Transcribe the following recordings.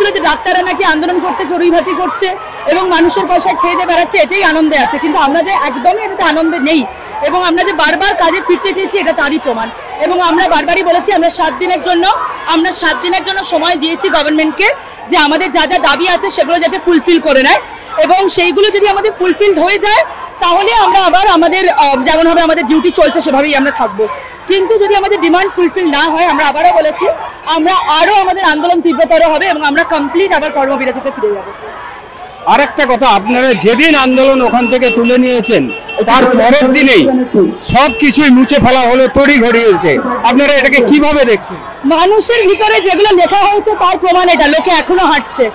বললো যে ডাক্তাররা নাকি আন্দোলন করছে, চড়ুই ভাতি করছে এবং মানুষের পয়সায় খেয়ে দিয়ে বেড়াচ্ছে, এটাই আনন্দে আছে। কিন্তু আমরা যে একদমই এটাতে আনন্দে নেই এবং আমরা যে বারবার কাজে ফিরতে চেয়েছি এটা তারই প্রমাণ। এবং আমরা বারবারই বলেছি আমরা 7 দিনের জন্য সময় দিয়েছি গভর্নমেন্টকে যে আমাদের যা যা দাবি আছে সেগুলো যাতে ফুলফিল করে নেয়, এবং সেইগুলো যদি আমাদের ফুলফিল হয়ে যায় তাহলে আমরা আবার আমাদের যেমনভাবে আমাদের ডিউটি চলছে সেভাবেই আমরা থাকবো। কিন্তু যদি আমাদের ডিমান্ড ফুলফিল না হয়, আমরা আবারও বলেছি আমরা আরও আমাদের আন্দোলন তীব্রতর হবে এবং আমরা কমপ্লিট আবার কর্মবিরতিতে ফিরে যাব। আরেকটা কথা, আপনারা যেদিন আন্দোলন ওখান থেকে তুলে নিয়েছেন তার পরের দিনেই সবকিছুই মুছে ফেলা হলো, তড়িঘড়ি হয়েছে, আপনারা এটাকে কিভাবে দেখছেন? মানুষের ভিতরে যেগুলো লেখা হয়েছে তার প্রমাণ এটা, লোকে এখনো হাঁটছে।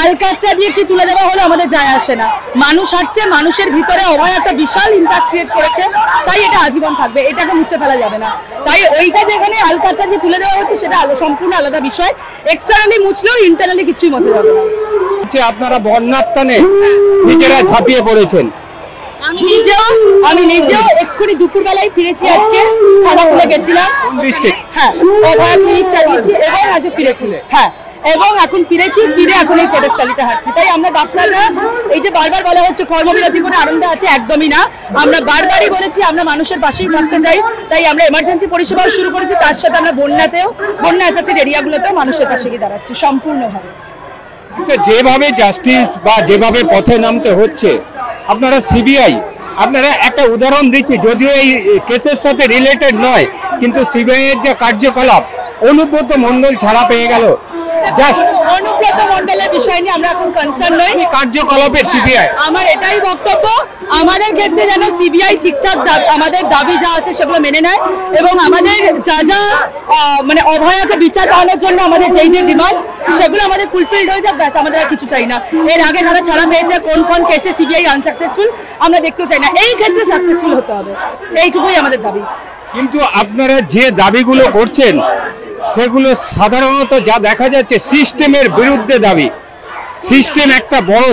আলকাতরা দিয়ে কি তুলে দেওয়া হলো আমাদের যায় আসে না, মানুষ হাঁটছে, মানুষের ভিতরে অভয় একটা বিশাল ইম্প্যাক্ট ক্রিয়েট করেছে, তাই এটা আজীবন থাকবে, এটাকে মুছে ফেলা যাবে না। তাই ওইটা যেখানে আলকাতরা দিয়ে তুলে দেওয়া হচ্ছে সেটা সম্পূর্ণ আলাদা বিষয়, এক্সটার্নালি মুছলেও ইন্টারনালি কিছুই মুছে যাবে না। আপনারা বন্যাত্মানে নিজেরা ঝাঁপিয়ে পড়েছেন, আমি নিজেও এক্ষুনি দুপুরবেলায় ফিরেছি, আজকে খানাকুলে গেছিলাম, হ্যাঁ অভয়া ক্লিনিক চালিয়েছি এবং আজ ফিরেছি, হ্যাঁ এবং এখন ফিরেছি, ফিরে এখন এই প্রোটেস্ট চালিতে হাঁটছি। তাই আমরা ডাক্তাররা এই যে বারবার বলা হচ্ছে কর্মবিরতি করে আনন্দ আছে, একদমই না। আমরা বারবারই বলেছি আমরা মানুষের পাশেই থাকতে চাই, তাই আমরা এমার্জেন্সি পরিষেবাও শুরু করেছি, তার সাথে আমরা বন্যা এফেক্টেড এরিয়াগুলোতেও মানুষের পাশে গিয়ে দাঁড়াচ্ছি সম্পূর্ণভাবে। যেভাবে জাস্টিস বা যেভাবে পথে নামতে হচ্ছে, আপনারা সিবিআই, আপনারা একটা উদাহরণ দিচ্ছি, যদিও এই কেসের সাথে রিলেটেড নয়, কিন্তু সিবিআই এর যে কার্যকলাপ, অনুব্রত মণ্ডল ছাড়া পেয়ে গেল, জাস্ট অনুব্রত মণ্ডলের বিষয় নিয়ে আমরা এখন কনসার্ন নই, কার্যকলাপের সিবিআই। আমার এটাই বক্তব্য, আমাদের ক্ষেত্রে যেন সিবিআই ঠিকঠাক আমাদের দাবি যা আছে সেগুলো মেনে নেয় এবং আমাদের যা যা মানে অভয়াকে বিচার পাওয়ানোর জন্য আমাদের যেই যে ডিমান্ড সেগুলো আমাদের ফুলফিলড হয়ে যাক, ব্যাস, আমাদের আর কিছু চাই না। এর আগে যারা ছাড়া পেয়েছে, কোন কোন কেসে সিবিআই আনসাকসেসফুল আমরা দেখতেও চাই না, এই ক্ষেত্রে সাকসেসফুল হতে হবে, এইটুকুই আমাদের দাবি। কিন্তু আপনারা যে দাবিগুলো করছেন সেগুলো সাধারণত যা দেখা যাচ্ছে সিস্টেমের বিরুদ্ধে দাবি, সিস্টেম একটা বড়,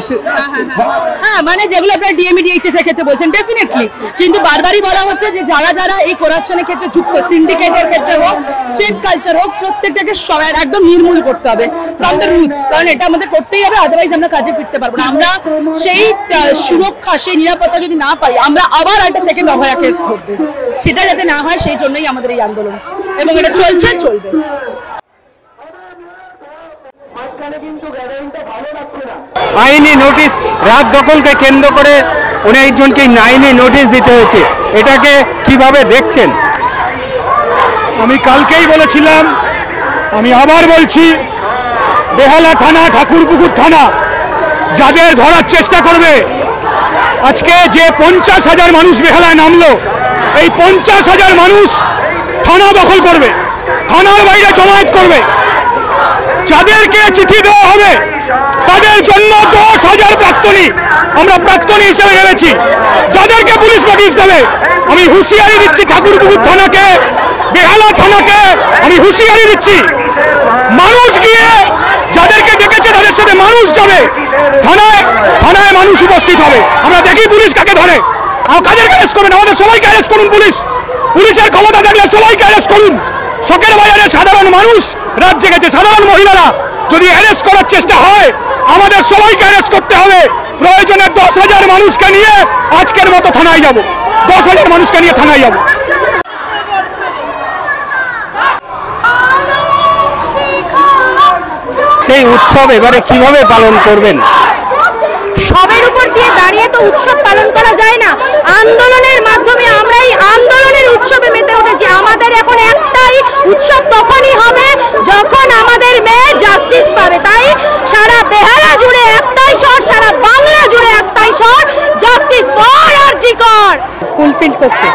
হ্যাঁ মানে যেগুলো আপনার ডিএমই ডিএইচএস এর ক্ষেত্রে বলছেন ডেফিনেটলি, কিন্তু বারবারই বলা হচ্ছে যে যারা যারা এই করাপশনের ক্ষেত্রে যুক্ত, সিন্ডিকেটের ক্ষেত্রে হোক, ট্রেড কালচার হোক, প্রত্যেকটাকে সবাই একদম নির্মূল করতে হবে ফ্রম দ্য রুটস, কারণ এটা আমাদের করতেই হবে, আদারওয়াইজ আমরা কাজে ফিরতে পারবো না। আমরা সেই সুরক্ষা, সেই নিরাপত্তা যদি না পাই, আমরা আবার একটা সেকেন্ড অভয়া কেস ঘটবে, সেটা যাতে না হয় সেই জন্যই আমাদের এই আন্দোলন, এবং এটা চলছে, চলবে। আইনি নোটিশ, রাত দখলকে কেন্দ্র করে 19 জনকে আইনি নোটিশ দিতে হয়েছে, এটাকে কিভাবে দেখছেন? আমি কালকেই বলেছিলাম, আমি আবার বলছি, বেহালা থানা, ঠাকুরপুকুর থানা যাদের ধরার চেষ্টা করবে, আজকে যে 50,000 মানুষ বেহালায় নামলো, এই 50,000 মানুষ থানা দখল করবে, থানার বাইরে জমায়েত করবে, যাদেরকে চিঠি দেওয়া হবে তাদের জন্য 10,000 প্রাক্তনী, আমরা প্রাক্তনী হিসেবে ভেবেছি, যাদেরকে পুলিশ নোটিশ দেবে, আমি হুঁশিয়ারি দিচ্ছি ঠাকুরপুকুর থানাকে, বেহালা থানাকে আমি হুঁশিয়ারি দিচ্ছি, মানুষ গিয়ে যাদেরকে ডেকেছে তাদের সাথে মানুষ যাবে, থানায় মানুষ উপস্থিত হবে, আমরা দেখি পুলিশ কাকে ধরে, আর কাদেরকে অ্যারেস্ট করবেন, আমাদের সবাইকে অ্যারেস্ট করুন, পুলিশের ক্ষমতা থাকলে সবাইকে অ্যারেস্ট করুন। শখের বাজারে সাধারণ মানুষ রাত জেগেছে, সাধারণ মহিলারা, যদি অ্যারেস্ট করার চেষ্টা হয় আমাদের সবাইকে অ্যারেস্ট করতে হবে, প্রয়োজনে 10,000 মানুষকে নিয়ে আজকের মতো থানায় যাব, 10,000 মানুষকে নিয়ে থানায় যাব। সেই উৎসব এবারে কিভাবে পালন করবেন? সবের উপর দিয়ে দাঁড়িয়ে তো উৎসব পালন করা যায় না, আন্দোলনের মাধ্যমে আমরা এই আন্দোলনের উৎসবে মেতে উঠেছি। আমাদের এখন একটাই উৎসব তখনই হবে যখন আমাদের মেয়ে জাস্টিস পাবে, তাই সারা বেহালা জুড়ে একটাই স্বর, সারা বাংলা জুড়ে একটাই স্বর, জাস্টিস ফর আরজি কর। ফুলফিল করতে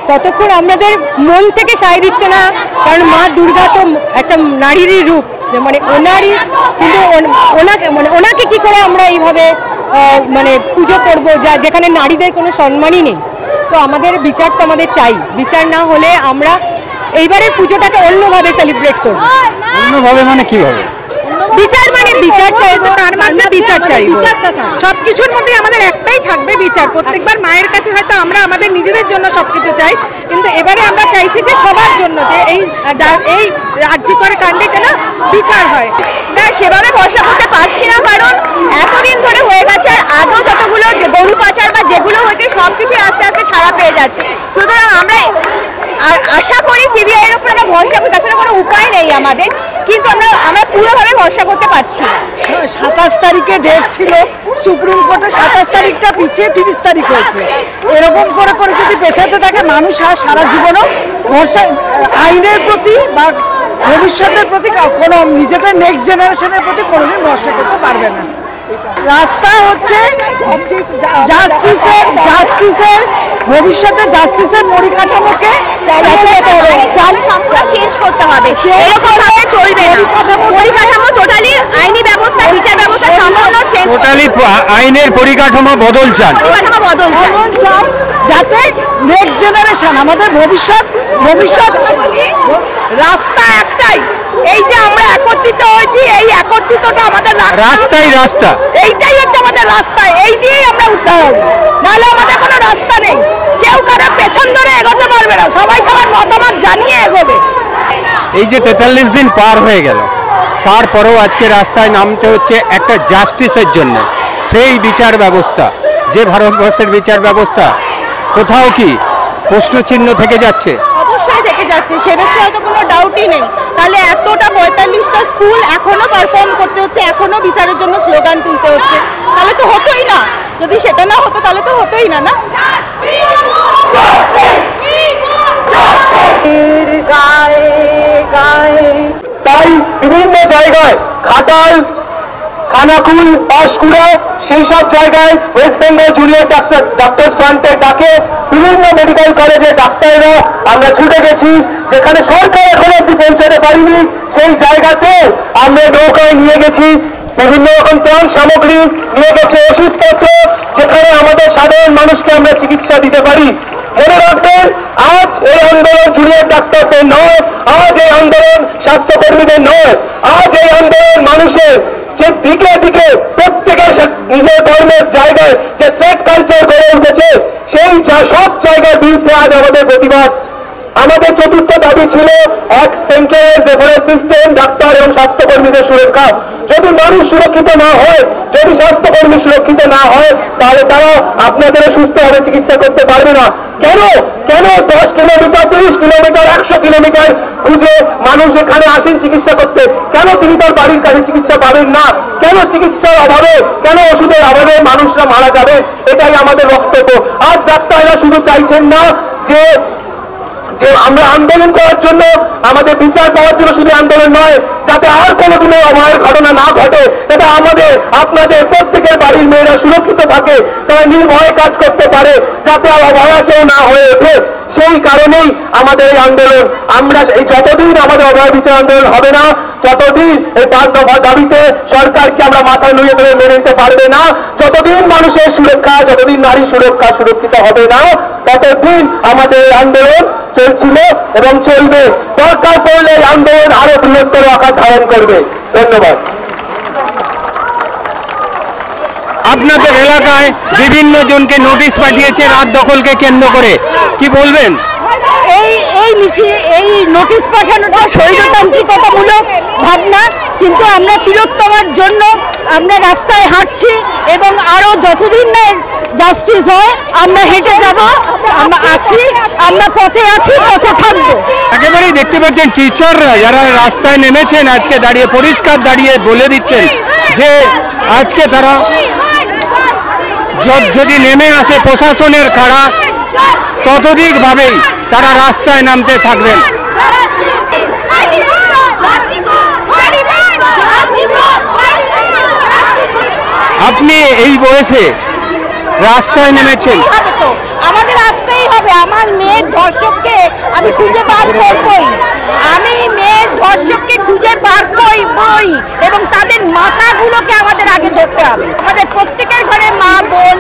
ততক্ষণ আমাদের মন থেকে সায় দিচ্ছে না, কারণ মা দুর্গা তো একটা নারীরই রূপ, মানে ওনারই, কিন্তু ওনাকে কি করে আমরা এইভাবে মানে পুজো করবো যেখানে নারীদের কোনো সম্মানই নেই। তো আমাদের বিচার তো আমাদের চাই, বিচার না হলে আমরা এইবারের পুজোটাকে অন্যভাবে সেলিব্রেট করব। অন্যভাবে মানে কিভাবে? বিচার মানে বিচার চাই, তো তার মধ্যে বিচার চাই, সবকিছুর মধ্যে আমাদের একটাই থাকবে বিচার। প্রত্যেকবার মায়ের কাছে হয়তো আমরা আমাদের নিজেদের জন্য সবকিছু চাই, কিন্তু এবারে আমরা চাইছি যে সবার জন্য, যে এই রাজ্যিকর কাণ্ডে কেন বিচার হয় না, সেভাবে ভরসা করতে পারছি না, কারণ এতদিন ধরে হয়ে গেছে, আর আগেও যতগুলো গরু পাচার বা যেগুলো হয়েছে সবকিছু আস্তে আস্তে ছাড়া পেয়ে যাচ্ছে। সুতরাং আমরা আশা করি সিবিআই এর উপর আমরা ভরসা করি, তাছাড়া কোনো উপায় নেই আমাদের, কিন্তু আমরা পুরোভাবে ভরসা করতে পারছি না। 27 তারিখে ডেট ছিল সুপ্রিম কোর্টে, 27 তারিখটা পিছিয়ে 30 তারিখ হয়েছে। এরকম করে করে যদি পেছাতে থাকে মানুষ আর সারা জীবনও ভরসা আইনের প্রতি বা ভবিষ্যতের প্রতি কোনো নিজেদের নেক্সট জেনারেশনের প্রতি কোনোদিন ভরসা করতে পারবে না। রাস্তা হচ্ছে জাস্টিসের ভবিষ্যতে জাস্টিসের পরিকাঠামোকে চেঞ্জ করতে হবে, এরকম ভাবে চলবে না। পরিকাঠামো টোটালি আইনি ব্যবস্থা, বিচার ব্যবস্থা সম্পূর্ণ চেঞ্জ, টোটালি আইনের পরিকাঠামো বদল চান, যাতে নেক্সট জেনারেশন আমাদের ভবিষ্যৎ রাস্তা একটাই, এই যে আমরা একত্রিত হয়েছি, এই একত্রিতটা আমাদের রাস্তা এইটাই হচ্ছে আমাদের রাস্তা, এই দিয়েই আমরা উঠতে হবে, নাহলে আমাদের কোনো রাস্তা নেই। কেউ কারো পেছন ধরে এগোতে পারবে না, সবাই সবার মতামত জানিয়ে এগোবে। এই যে 43 দিন পার হয়ে গেল, তারপরেও আজকে রাস্তায় নামতে হচ্ছে একটা জাস্টিসের জন্য। সেই বিচার ব্যবস্থা, যে ভারতবর্ষের বিচার ব্যবস্থা, কোথাও কি প্রশ্নচিহ্ন থেকে যাচ্ছে? অবশ্যই থেকে যাচ্ছে, সে বিষয়ে তো কোনো ডাউটই নেই। তাহলে এতটা 45টা স্কুল এখনো পারফর্ম করতে হচ্ছে, এখনো বিচারের জন্য স্লোগান তুলতে হচ্ছে, তাহলে তো হতোই না। যদি সেটা না হতো তাহলে তো হতোই না, না? তাই বিভিন্ন জায়গায় ঘাটাল, খানাকুল, পাঁশকুড়া, সেই সব জায়গায় ওয়েস্ট বেঙ্গল জুনিয়র ডাক্তার ফ্রন্টের ডাকে বিভিন্ন মেডিকেল কলেজে ডাক্তাররা আমরা ছুটে গেছি। যেখানে সরকার এখনো অব্দি পৌঁছাতে পারিনি, সেই জায়গাতে আমরা নৌকায় নিয়ে গেছি বিভিন্ন রকম ত্রাণ সামগ্রী, নিয়ে গেছে ওষুধপত্র, যেখানে আমাদের সাধারণ মানুষকে আমরা চিকিৎসা দিতে পারি। মনে রাখবেন, আজ এই আন্দোলন জুনিয়র ডাক্তারদের নয়, আজ এই আন্দোলন স্বাস্থ্যকর্মীদের নয়, আজ এই আন্দোলন মানুষের যে দিকে দিকে প্রত্যেকের নিজের ধর্মের জায়গায় যে থ্রেট কালচার গড়ে উঠেছে, সেই সব জায়গার বিরুদ্ধে আজ আমাদের প্রতিবাদ। আমাদের চতুর্থ দাবি ছিল এক সেন্ট্রালাইজড রেফারেল সিস্টেম, ডাক্তার এবং স্বাস্থ্যকর্মীদের সুরক্ষা। যদি মানুষ সুরক্ষিত না হয়, যদি স্বাস্থ্যকর্মী সুরক্ষিত না হয়, তাহলে তারা আপনাদের সুস্থভাবে চিকিৎসা করতে পারবে না। কেন 10 কিলোমিটার, 30 কিলোমিটার, 100 কিলোমিটার খুঁজে মানুষ এখানে আসেন চিকিৎসা করতে? কেন তিনি তার বাড়ির কাছে চিকিৎসা পাবেন না? কেন চিকিৎসার অভাবে, কেন ওষুধের অভাবে মানুষরা মারা যাবে? এটাই আমাদের বক্তব্য। আজ ডাক্তাররা শুধু চাইছেন না যে আমরা আন্দোলন করার জন্য, আমাদের বিচার পাওয়ার জন্য শুধু আন্দোলন নয়, যাতে আর কোনোদিনও অভয়ের ঘটনা না ঘটে, যাতে আমাদের আপনাদের প্রত্যেকের বাড়ির মেয়েরা সুরক্ষিত থাকে, তারা নির্ভয়ে কাজ করতে পারে, যাতে আর অভয়া কেউ না হয়ে ওঠে। সেই কারণেই আমাদের এই আন্দোলন। আমরা এই যতদিন আমাদের অভয় বিচার আন্দোলন হবে না, ততদিন এই 5 দফা দাবিতে সরকারকে আমরা মাথা নুয়ে ধরে মেনে নিতে পারবে না। যতদিন মানুষের সুরক্ষা, যতদিন নারী সুরক্ষা সুরক্ষিত হবে না, ততদিন আমাদের এই আন্দোলন চলছিল এবং চলবে। দরকার পড়লে এই আন্দোলন আরো বৃহত্তর আকার ধারণ করবে। ধন্যবাদ। আপনাদের এলাকায় বিভিন্ন জনকে নোটিশ পাঠিয়েছে রাত দখলকে কেন্দ্র করে, কি বলবেন? এই মিছিল, এই নোটিশ পাঠানোটা স্বৈরতান্ত্রিকতামূলক ভাবনা, কিন্তু আমরা তিলোত্তমার জন্য আমরা রাস্তায় হাঁটছি এবং আরো যতদিন না জাস্টিস হয় আমরা হেঁটে যাব, আমরা আছি, আমরা পথে আছি, পথে থাকবো। একেবারেই দেখতে পাচ্ছেন টিচাররা যারা রাস্তায় নেমেছেন আজকে দাঁড়িয়ে পরিষ্কার দাঁড়িয়ে বলে দিচ্ছেন যে আজকে তারা যদি নেমে আসে প্রশাসনের কারা, ততোধিকভাবেই তারা রাস্তায় নামতে থাকবেন। আপনি এই বয়সে রাস্তায় নেমেছেন, আমাদের আসতেই হবে। আমার মেয়ের ধর্ষককে আমি খুঁজে বার করবই, আমি মেয়ের ধর্ষককে খুঁজে বার করবই এবং তাদের মাথাগুলোকে আমাদের আগে ধরতে হবে। আমাদের প্রত্যেকের ঘরে মা বোন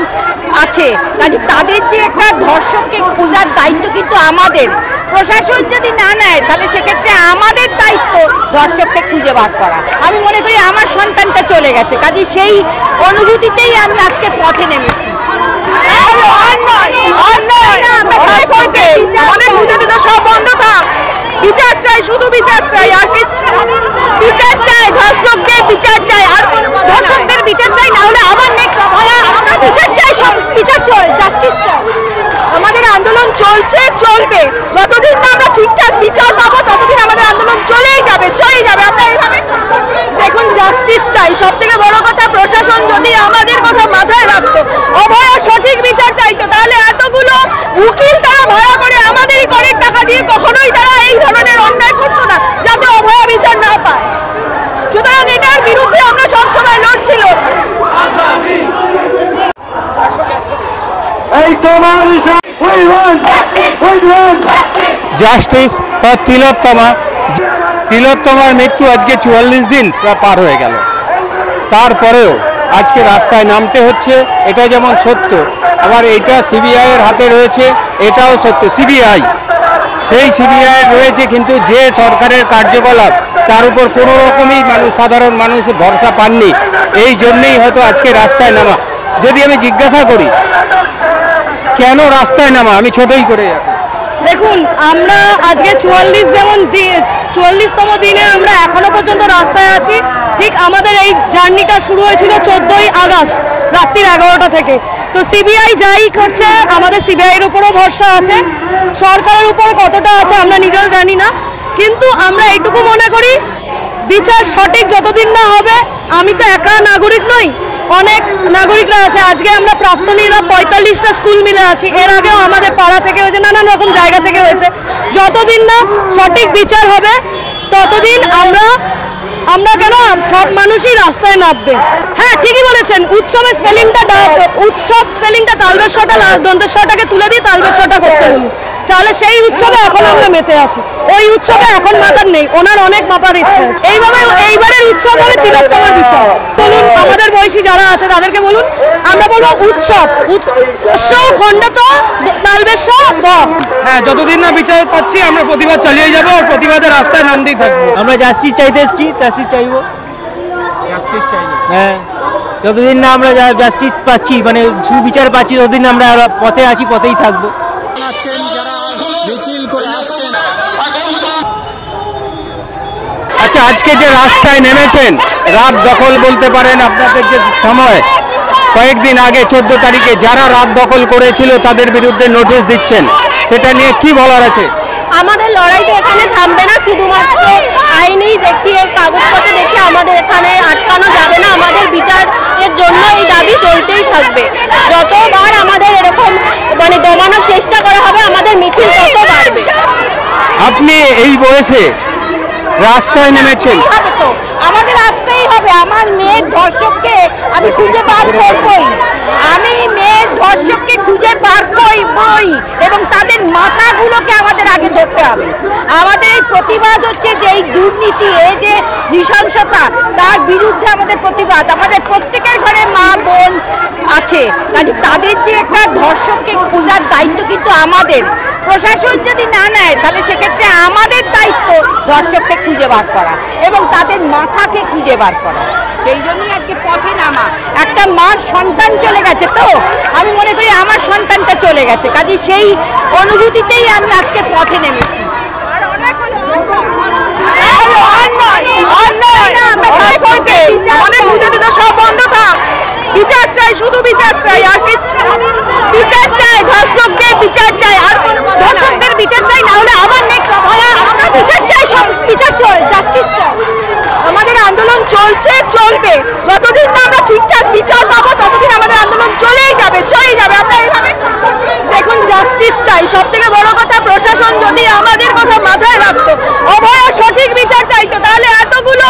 আছে, কাজে তাদের যে একটা ধর্ষককে খোঁজার দায়িত্ব কিন্তু আমাদের। প্রশাসন যদি না নেয় তাহলে সেক্ষেত্রে আমাদের দায়িত্ব ধর্ষককে খুঁজে বার করা। আমি মনে করি আমার সন্তানটা চলে গেছে, কাজে সেই অনুভূতিতেই আমি আজকে পথে নেমেছি। আমাদের পুজোতে তো সব বন্ধ থাক, বিচার চাই, শুধু বিচার চাই, আর কিছু বিচার চাই, ধর্ষকদের বিচার চাই। সব থেকে বড় কথা প্রশাসন যদি আমাদের কথা মাথায় রাখতো, অভয়া সঠিক বিচার চাইতো, তাহলে এতগুলো উকিল তারা ভাড়া করে আমাদেরই করের টাকা দিয়ে কখনোই তারা এই ধরনের অন্যায় করতো না, যাতে অভয়া বিচার না পায়। সুতরাং এটার বিরুদ্ধে আমরা সবসময় লড়ছিল। জাস্টিস ফর তিলোত্তমা। তিলোত্তমার মৃত্যু আজকে 44 দিন পার হয়ে গেল, তারপরেও আজকে রাস্তায় নামতে হচ্ছে। এটা যেমন সত্য, আবার এটা সিবিআই এর হাতে রয়েছে, এটাও সত্য। সিবিআই সেই সিবিআই রয়েছে, কিন্তু যে সরকারের কার্যকলাপ তার উপর কোনো রকমই সাধারণ মানুষ ভরসা পাননি। এই জন্যেই হয়তো আজকে রাস্তায় নামা। যদি আমি জিজ্ঞাসা করি কেন রাস্তায় নামা, আমি ছোটই করে যাবো। দেখুন, আমরা আজকে 44তম দিনে আমরা এখনো পর্যন্ত রাস্তায় আছি। ঠিক আমাদের এই জার্নিটা শুরু হয়েছিল 14ই আগস্ট রাত্রির 11টা থেকে। তো সিবিআই যাই করছে, আমাদের সিবিআইয়ের উপরও ভরসা আছে, সরকারের উপর কতটা আছে আমরা নিজেও জানি না। কিন্তু আমরা এইটুকু মনে করি, বিচার সঠিক যতদিন না হবে, আমি তো একা নাগরিক নই, অনেক নাগরিকরা আছে। আজকে আমরা প্রাক্তনীরা 45টা স্কুল মিলে আছি, এর আগেও আমাদের পাড়া থেকে হয়েছে, নানান রকম জায়গা থেকে হয়েছে। যতদিন না সঠিক বিচার হবে ততদিন আমরা কেন সব মানুষই রাস্তায় নামবে। হ্যাঁ, ঠিকই বলেছেন, উৎসবের স্পেলিংটা তালবেশ্বরটা দন্তেশ্বরটাকে তুলে দিয়ে তালবেশ্বরটা করতে বলুন, তাহলে সেই উৎসবে এখন আমরা মেতে আছি। ওই উৎসবে এখন মাতার নেই, ওনার অনেক মাতার ইচ্ছে আছে। এইবারের উৎসব হবে তিলোত্তমার বিচার। বলুন আমাদের বয়সী যারা আছে তাদেরকে বলুন, আমরা বলবো উৎসব খণ্ডত তালবেশ্বর। হ্যাঁ, যতদিন না বিচার পাচ্ছি আমরা প্রতিবাদ চালিয়ে যাবো, আর প্রতিবাদের রাস্তায় নামতেই থাকবো। আমরা জাস্টিস চাইতে এসেছি, জাস্টিস চাইবো। হ্যাঁ, যতদিন না আমরা জাস্টিস পাচ্ছি, মানে সুবিচার পাচ্ছি, ততদিন আমরা পথে আছি, পথেই থাকবো। আচ্ছা, আজকে যে রাস্তায় নেমেছেন, রাত দখল বলতে পারেন আপনাদের যে সময়, কয়েকদিন আগে 14 তারিখে যারা রাত দখল করেছিল তাদের বিরুদ্ধে নোটিশ দিচ্ছেন, সেটা নিয়ে কি বলার আছে? আমাদের লড়াইটা এখানে থামবে না, শুধুমাত্র আইনেই দেখিয়ে, কাগজপত্র দেখিয়ে আমাদের এখানে আটকানো যাবে না। আমাদের বিচারের জন্য এই দাবি চলতেই থাকবে। যতবার আমাদের এরকম দমানোর চেষ্টা করা হবে, আমাদের মিছিল তত বাড়বে। আপনি এই বয়সে রাস্তায় নেমেছেন, আমাদের আসতেই হবে। আমার মেয়ের ধর্ষককে আমি খুঁজে বার করবই, আমি মেয়ের ধর্ষককে খুঁজে বার করবই, এবং তাদের মাথাগুলোকে আমাদের আগে ধরতে হবে। আমাদের এই প্রতিবাদ হচ্ছে যে এই দুর্নীতি, এই যে নৃশংসতা, তার বিরুদ্ধে আমাদের প্রতিবাদ। আমাদের প্রত্যেকের ঘরে মা বোন আছে, কাজে তাদের যে একটা ধর্ষককে খোঁজার দায়িত্ব কিন্তু আমাদের। প্রশাসন যদি না নেয়, তাহলে সেক্ষেত্রে আমাদের দায়িত্ব ধর্ষককে খুঁজে বার করা এবং তাদের মাথাকে খুঁজে বার করা। সেই জন্যই আজকে পথে নামা। একটা মার সন্তান চলে গেছে, তো আমি মনে করি আমার সন্তানটা চলে গেছে, কাজে সেই অনুভূতিতেই আমি আজকে পথে নেমেছি। আমাদের পুজো তো সব বন্ধ থাক, বিচার চাই, শুধু বিচার চাই, আর কিচ্ছু। বিচার চাই, ধর্ষকদের বিচার চাই, আর ধর্ষকদের বিচার চাই, না হলে আবার নেক্সট আমরা বিচার চাই, সব বিচার চাই, জাস্টিস চাই। আমাদের আন্দোলন চলছে, চলবে। যতদিন না আমরা ঠিকঠাক বিচার পাবো, ততদিন আমাদের আন্দোলন চলেই যাবে। আমরা এইভাবে দেখুন, জাস্টিস চাই। সব থেকে বড় কথা, প্রশাসন যদি আমাদের কথা মাথায় রাখতো, অভয়া সঠিক বিচার চাইতো, তাহলে এতগুলো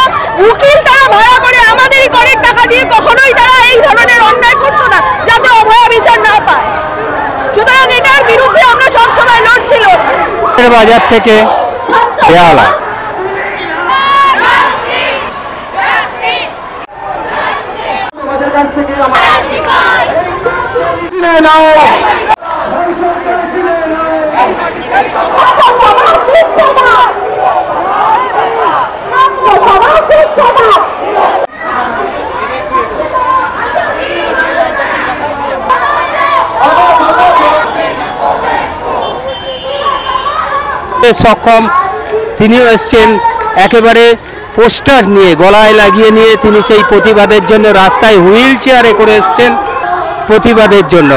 উকিল তারা ভাড়া করে আমাদেরই করের টাকা দিয়ে কখনোই তারা এই ধরনের অন্যায় করতো না, যাতে অভয়া বিচার না পায়। সুতরাং এটার বিরুদ্ধে আমরা সবসময় লড়ছিল। বাজার থেকে বেহালা। সক্ষম তিনিও এসছেন একেবারে পোস্টার নিয়ে, গলায় লাগিয়ে নিয়ে তিনি সেই প্রতিবাদের জন্য রাস্তায় হুইল চেয়ারে করে এসছেন প্রতিবাদের জন্য।